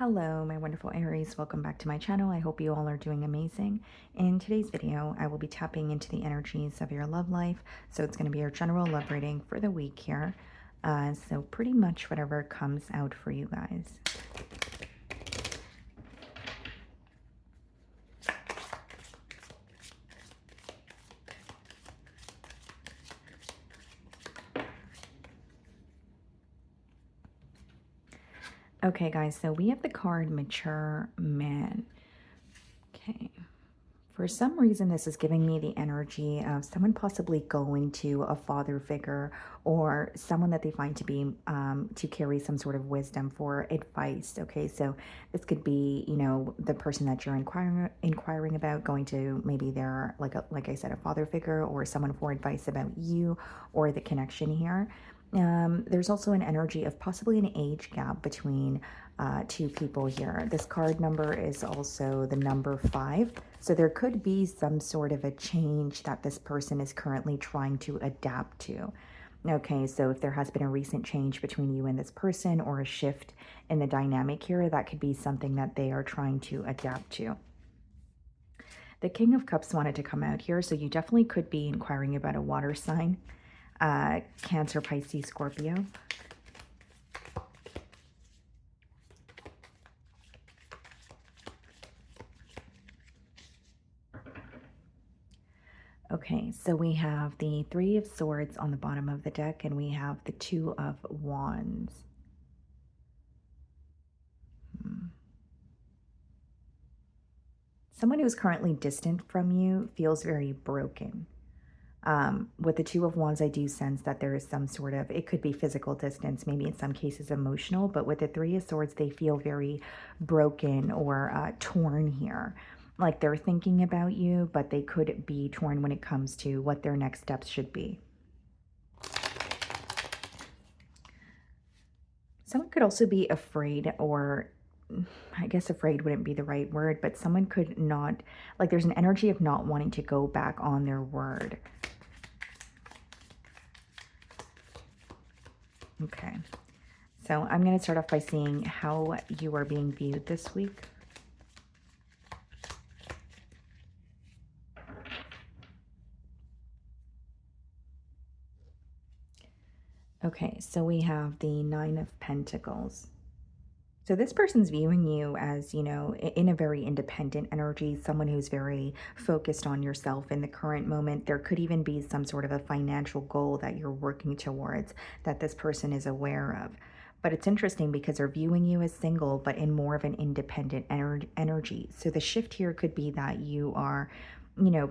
Hello, my wonderful Aries. Welcome back to my channel. I hope you all are doing amazing. In today's video, I will be tapping into the energies of your love life. So it's going to be your general love reading for the week here. So pretty much whatever comes out for you guys. Okay, guys, so we have the card Mature Man. Okay. For some reason, this is giving me the energy of someone possibly going to a father figure or someone that they find to be to carry some sort of wisdom for advice. Okay, so this could be, the person that you're inquiring about, going to maybe their like I said, a father figure or someone for advice about you or the connection here. There's also an energy of possibly an age gap between two people here. This card number is also the number 5. So there could be some sort of a change that this person is currently trying to adapt to. Okay, so if there has been a recent change between you and this person or a shift in the dynamic here, that could be something that they are trying to adapt to. The King of Cups wanted to come out here, so you definitely could be inquiring about a water sign. Cancer, Pisces, Scorpio. Okay, so we have the 3 of Swords on the bottom of the deck, and we have the 2 of Wands. Someone who is currently distant from you feels very broken. With the 2 of Wands, I do sense that there is some sort of, it could be physical distance, maybe in some cases emotional, but with the 3 of Swords, they feel very broken or torn here. Like they're thinking about you, but they could be torn when it comes to what their next steps should be. Someone could also be afraid, or I guess afraid wouldn't be the right word, but someone could not, like there's an energy of not wanting to go back on their word. Okay, so I'm going to start off by seeing how you are being viewed this week. Okay, so we have the 9 of Pentacles. So this person's viewing you as, in a very independent energy, someone who's very focused on yourself in the current moment. There could even be some sort of a financial goal that you're working towards that this person is aware of. But it's interesting because they're viewing you as single, but in more of an independent energy. So the shift here could be that you are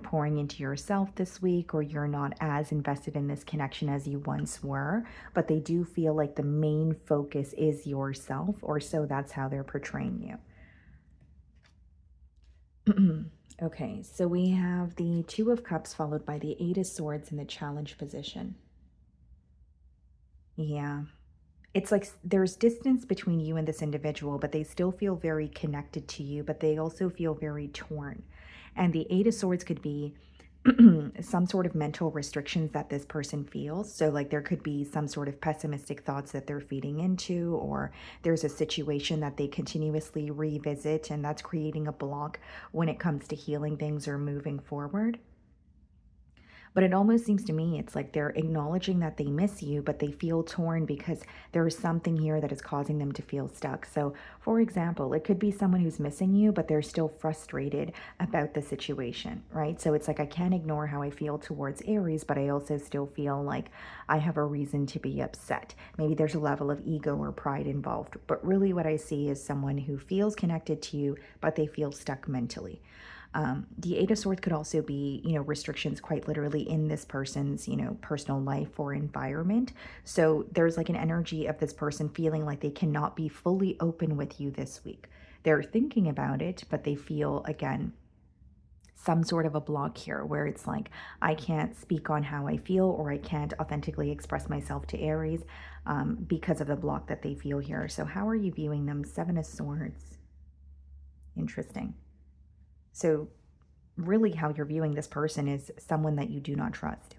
pouring into yourself this week, or you're not as invested in this connection as you once were, but they do feel like the main focus is yourself, or so that's how they're portraying you. Okay, so we have the 2 of Cups followed by the 8 of Swords in the challenge position. Yeah. It's like there's distance between you and this individual, but they still feel very connected to you, but they also feel very torn. And the 8 of Swords could be some sort of mental restrictions that this person feels. So like there could be some sort of pessimistic thoughts that they're feeding into, or there's a situation that they continuously revisit, and that's creating a block when it comes to healing things or moving forward. But it almost seems to me it's like they're acknowledging that they miss you, but they feel torn because there is something here that is causing them to feel stuck. So, for example, it could be someone who's missing you, but they're still frustrated about the situation, right? So it's like I can't ignore how I feel towards Aries, but I also still feel like I have a reason to be upset. Maybe there's a level of ego or pride involved, but really what I see is someone who feels connected to you, but they feel stuck mentally. The 8 of Swords could also be, restrictions quite literally in this person's, personal life or environment. So there's like an energy of this person feeling like they cannot be fully open with you this week. They're thinking about it, but they feel, again, some sort of a block here where it's like, I can't speak on how I feel, or I can't authentically express myself to Aries because of the block that they feel here. So how are you viewing them? 7 of Swords. Interesting. So really how you're viewing this person is someone that you do not trust.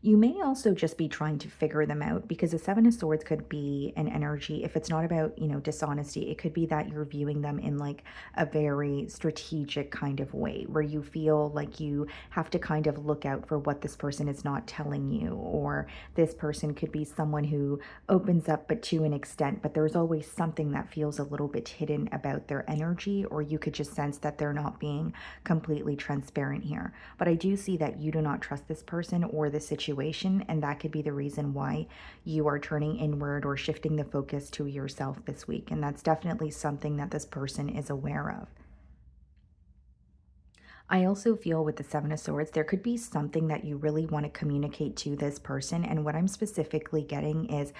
You may also just be trying to figure them out because the Seven of Swords could be an energy. If it's not about, dishonesty, it could be that you're viewing them in like a very strategic kind of way where you feel like you have to kind of look out for what this person is not telling you, or this person could be someone who opens up, but to an extent, but there's always something that feels a little bit hidden about their energy, or you could just sense that they're not being completely transparent here. But I do see that you do not trust this person or the situation, and that could be the reason why you are turning inward or shifting the focus to yourself this week. And that's definitely something that this person is aware of. I also feel with the Seven of Swords, there could be something that you really want to communicate to this person. And what I'm specifically getting is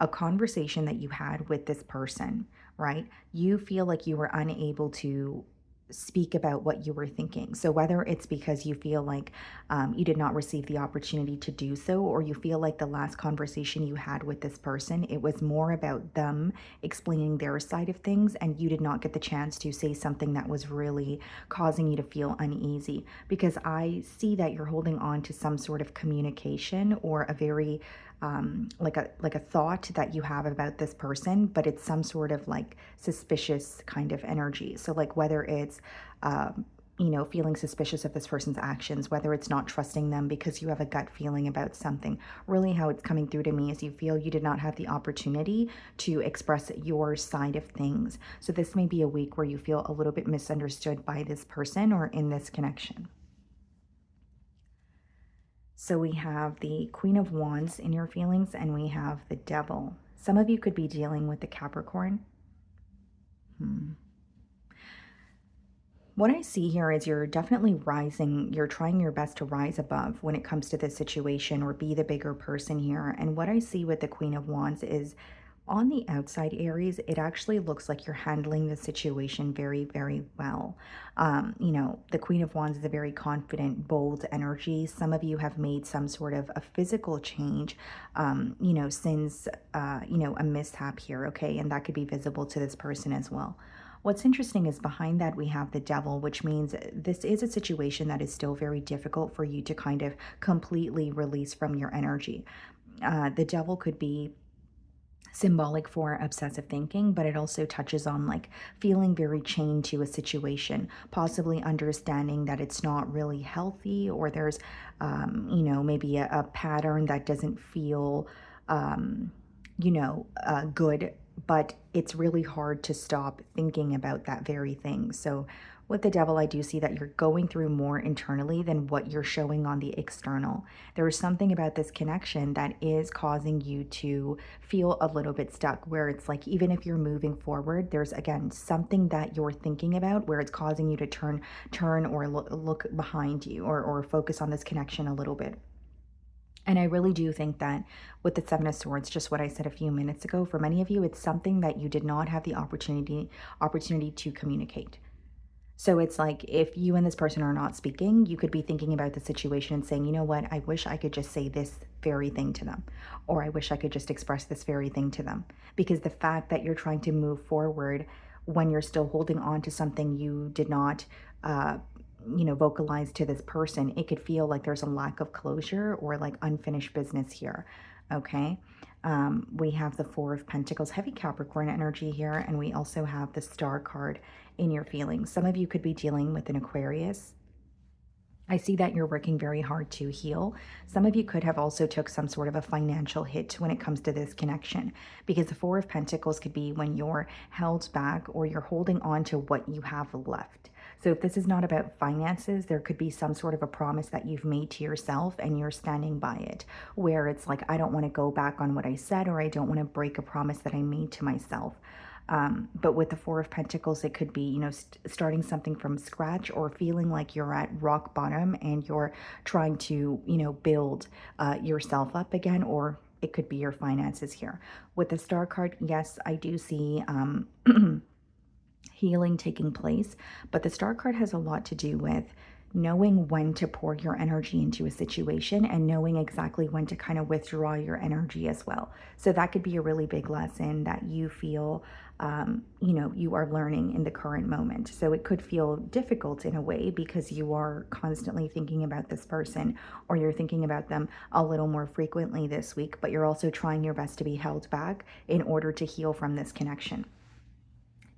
a conversation that you had with this person, right? You feel like you were unable to speak about what you were thinking. So, whether it's because you feel like you did not receive the opportunity to do so, or you feel like the last conversation you had with this person, it was more about them explaining their side of things, and you did not get the chance to say something that was really causing you to feel uneasy. Because I see that you're holding on to some sort of communication or a very like a thought that you have about this person, but it's some sort of like suspicious kind of energy. So like whether it's feeling suspicious of this person's actions, whether it's not trusting them because you have a gut feeling about something. Really, how it's coming through to me is you feel you did not have the opportunity to express your side of things. So this may be a week where you feel a little bit misunderstood by this person or in this connection. So we have the Queen of Wands in your feelings, and we have the Devil. Some of you could be dealing with the Capricorn. What I see here is you're definitely rising. You're trying your best to rise above when it comes to this situation or be the bigger person here. And what I see with the Queen of Wands is on the outside, Aries, it actually looks like you're handling the situation very, very well. The Queen of Wands is a very confident, bold energy. Some of you have made some sort of a physical change, since, a mishap here, okay? And that could be visible to this person as well. What's interesting is behind that we have the Devil, which means this is a situation that is still very difficult for you to kind of completely release from your energy. The Devil could be symbolic for obsessive thinking, but it also touches on like feeling very chained to a situation, possibly understanding that it's not really healthy, or there's, maybe a pattern that doesn't feel, good, but it's really hard to stop thinking about that very thing. So with the Devil, I do see that you're going through more internally than what you're showing on the external. There is something about this connection that is causing you to feel a little bit stuck, where it's like, even if you're moving forward, there's again something that you're thinking about where it's causing you to turn or look behind you, or focus on this connection a little bit. And I really do think that with the Seven of Swords, just what I said a few minutes ago, for many of you, it's something that you did not have the opportunity to communicate. So it's like if you and this person are not speaking, you could be thinking about the situation and saying, you know what, I wish I could just say this very thing to them, or I wish I could just express this very thing to them. Because the fact that you're trying to move forward when you're still holding on to something you did not, vocalize to this person, it could feel like there's a lack of closure or like unfinished business here. Okay. We have the Four of Pentacles, heavy Capricorn energy here, and we also have the Star card in your feelings. Some of you could be dealing with an Aquarius. I see that you're working very hard to heal. Some of you could have also took some sort of a financial hit when it comes to this connection, because the Four of Pentacles could be when you're held back or you're holding on to what you have left. So if this is not about finances, there could be some sort of a promise that you've made to yourself and you're standing by it, where it's like, I don't want to go back on what I said, or I don't want to break a promise that I made to myself. But with the Four of Pentacles, it could be, starting something from scratch, or feeling like you're at rock bottom and you're trying to, build yourself up again, or it could be your finances here. With the Star card, yes, I do see healing taking place, but the Star card has a lot to do with knowing when to pour your energy into a situation and knowing exactly when to kind of withdraw your energy as well. So that could be a really big lesson that you feel, you are learning in the current moment. So it could feel difficult in a way because you are constantly thinking about this person, or you're thinking about them a little more frequently this week, but you're also trying your best to be held back in order to heal from this connection.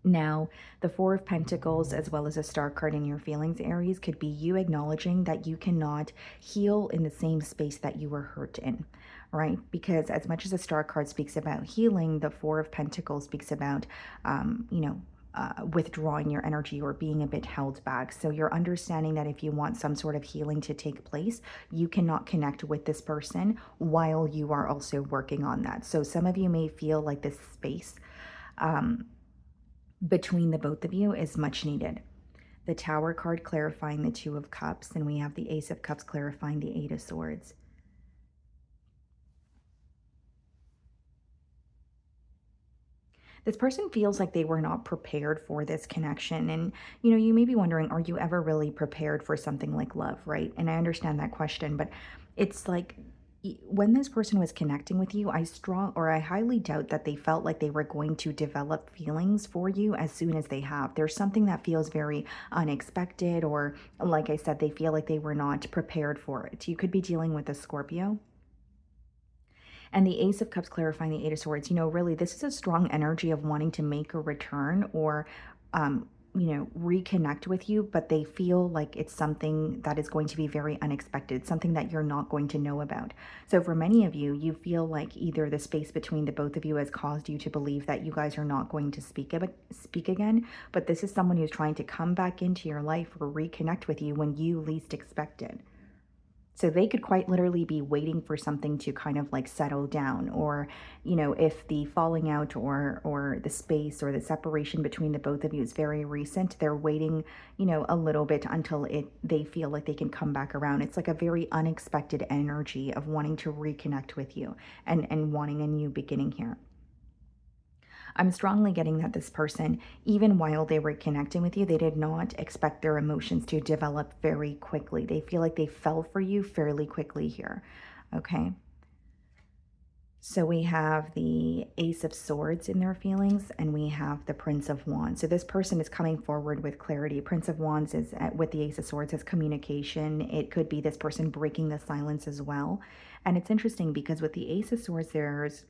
Now, the Four of Pentacles, as well as a star card in your feelings, Aries, could be you acknowledging that you cannot heal in the same space that you were hurt in, right? Because as much as the star card speaks about healing, the Four of Pentacles speaks about, withdrawing your energy or being a bit held back. So you're understanding that if you want some sort of healing to take place, you cannot connect with this person while you are also working on that. So some of you may feel like this space, between the both of you is much needed. The Tower card clarifying the Two of Cups, and we have the Ace of Cups clarifying the Eight of Swords. This person feels like they were not prepared for this connection. And, you may be wondering, are you ever really prepared for something like love, right? And I understand that question, but it's like, when this person was connecting with you, I highly doubt that they felt like they were going to develop feelings for you as soon as they have. There's something that feels very unexpected, or like I said, they feel like they were not prepared for it. You could be dealing with a Scorpio. And the Ace of Cups clarifying the Eight of Swords, really, this is a strong energy of wanting to make a return, or, reconnect with you, but they feel like it's something that is going to be very unexpected, something that you're not going to know about. So for many of you, you feel like either the space between the both of you has caused you to believe that you guys are not going to speak again, but this is someone who's trying to come back into your life or reconnect with you when you least expect it. So they could quite literally be waiting for something to kind of like settle down, or, if the falling out or the space or the separation between the both of you is very recent, they're waiting, a little bit until they feel like they can come back around. It's like a very unexpected energy of wanting to reconnect with you and wanting a new beginning here. I'm strongly getting that this person, even while they were connecting with you, they did not expect their emotions to develop very quickly. They feel like they fell for you fairly quickly here. Okay. So we have the Ace of Swords in their feelings, and we have the Prince of Wands. So this person is coming forward with clarity. Prince of Wands is with the Ace of Swords as communication. It could be this person breaking the silence as well. And it's interesting because with the Ace of Swords, there's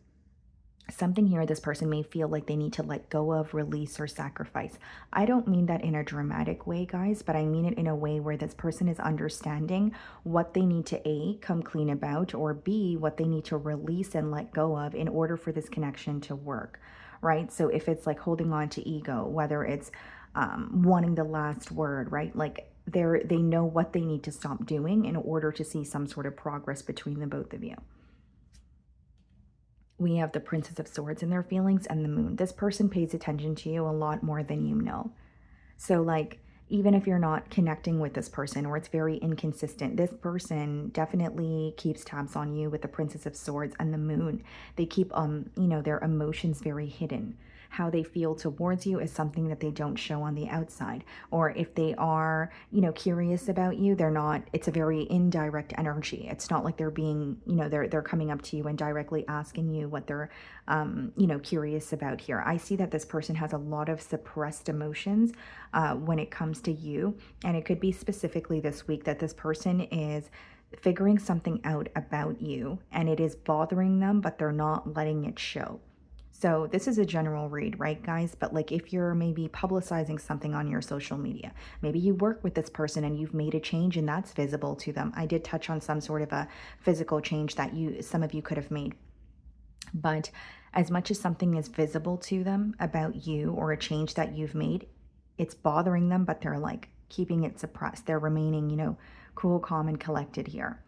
something here this person may feel like they need to let go of, release, or sacrifice. I don't mean that in a dramatic way, guys, but I mean it in a way where this person is understanding what they need to A, come clean about, or B, what they need to release and let go of in order for this connection to work, right? So if it's like holding on to ego, whether it's wanting the last word, right? Like they know what they need to stop doing in order to see some sort of progress between the both of you. We have the Princess of Swords in their feelings and the Moon. This person pays attention to you a lot more than you know. So like, even if you're not connecting with this person, or it's very inconsistent, this person definitely keeps tabs on you with the Princess of Swords and the Moon. They keep, their emotions very hidden. How they feel towards you is something that they don't show on the outside. Or if they are, curious about you, it's a very indirect energy. It's not like they're being, they're coming up to you and directly asking you what they're, curious about here. I see that this person has a lot of suppressed emotions when it comes to you. And it could be specifically this week that this person is figuring something out about you and it is bothering them, but they're not letting it show. So this is a general read, right, guys? But like if you're maybe publicizing something on your social media, maybe you work with this person and you've made a change and that's visible to them. I did touch on some sort of a physical change that some of you could have made. But as much as something is visible to them about you or a change that you've made, it's bothering them, but they're like keeping it suppressed. They're remaining, cool, calm, and collected here.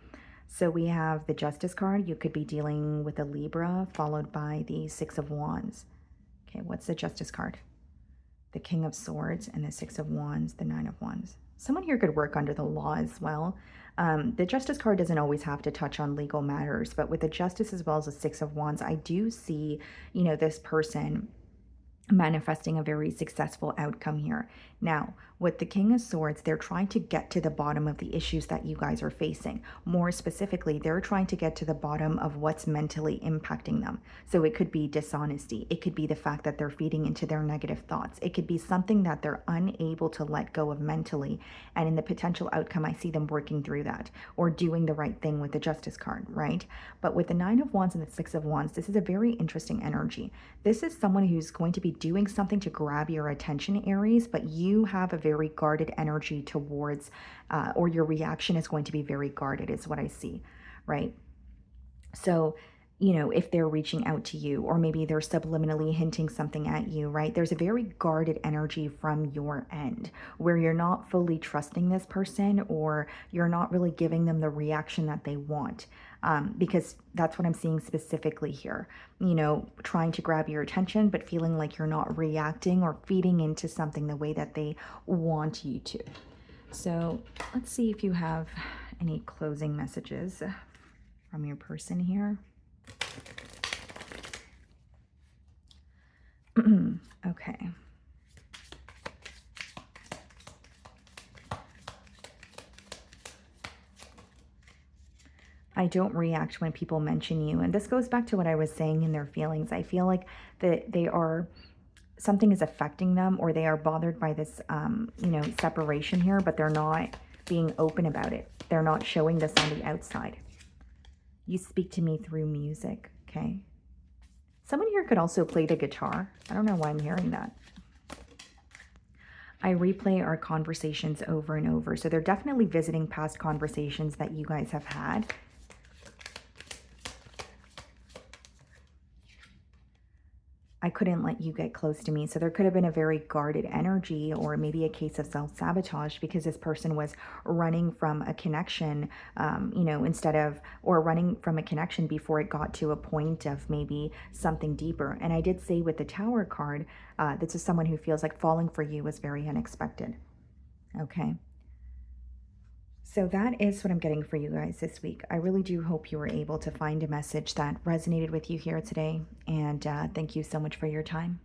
So we have the Justice card. You could be dealing with a Libra, followed by the Six of Wands. Okay, what's the Justice card? The King of Swords and the Six of Wands, the Nine of Wands. Someone here could work under the law as well. The Justice card doesn't always have to touch on legal matters, but with the Justice as well as the Six of Wands, I do see, this person manifesting a very successful outcome here. Now, with the King of Swords, they're trying to get to the bottom of the issues that you guys are facing. More specifically, they're trying to get to the bottom of what's mentally impacting them. So it could be dishonesty. It could be the fact that they're feeding into their negative thoughts. It could be something that they're unable to let go of mentally. And in the potential outcome, I see them working through that or doing the right thing with the Justice card, right? But with the Nine of Wands and the Six of Wands, this is a very interesting energy. This is someone who's going to be doing something to grab your attention, Aries, but you have a very guarded energy towards, or your reaction is going to be very guarded, is what I see, right? So, you know, if they're reaching out to you, or maybe they're subliminally hinting something at you, right? There's a very guarded energy from your end where you're not fully trusting this person, or you're not really giving them the reaction that they want. Because that's what I'm seeing specifically here. You know, trying to grab your attention, but feeling like you're not reacting or feeding into something the way that they want you to. So let's see if you have any closing messages from your person here. Okay. I don't react when people mention you. And this goes back to what I was saying in their feelings. I feel like that something is affecting them, or they are bothered by this, you know, separation here, but they're not being open about it. They're not showing this on the outside. You speak to me through music, okay? Someone here could also play the guitar. I don't know why I'm hearing that. I replay our conversations over and over. So they're definitely visiting past conversations that you guys have had. I couldn't let you get close to me. So there could have been a very guarded energy, or maybe a case of self-sabotage, because this person was running from a connection, you know, or running from a connection before it got to a point of maybe something deeper. And I did say with the Tower card, this is someone who feels like falling for you was very unexpected. Okay. So that is what I'm getting for you guys this week. I really do hope you were able to find a message that resonated with you here today. And thank you so much for your time.